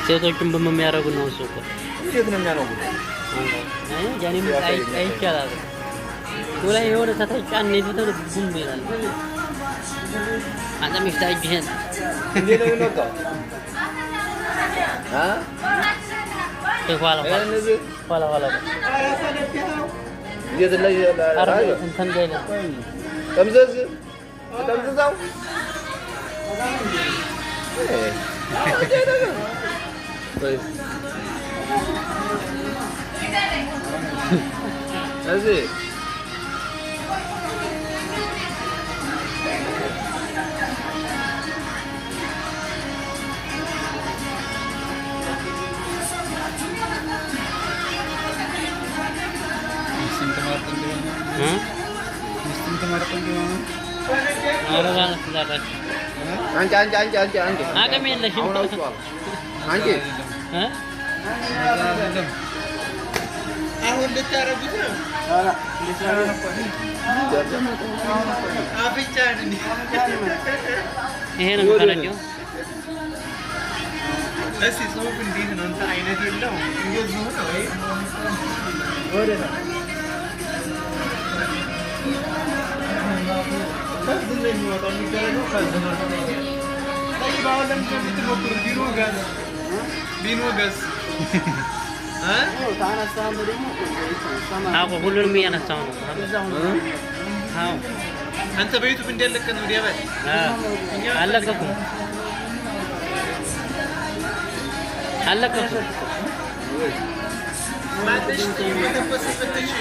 ሴቶችን በሚያደርጉ ነው እሱ እኮ እንዴት ነው የሚያደርጉት? ያኔም አይቻላል ወላ የሆነ ተተጫን ነው ጉም ይላል። አንተ ምሽታጅህን እንዴት ነው የሚነካው? ኋላ እንዴት ላይ እንትን ገይና ጠምዘዝ ጠምዘዛው እዚህ አንቺ አቅም የለሽም። አንቺ አሁን ልታረጉት ነው። ይሄ ነው የምታረጊው። እስኪ ጽሁፍ እንዴት ነው? እንትን አይነት የለውም። እንደዚሁ ነው ወይ ወደ ነው ከዚህ ላይ የሚወጣው የሚደረገው ከዚህ ነው። በአሁን ለምንድን ነው የምትሞክሩት? ቢኖገስ ሁሉንም እያነሳው ነው። አንተ በዩቱብ እንዲያለቀ ነው ዲያበል አለቀኩም ማለሽ ተፈተሽ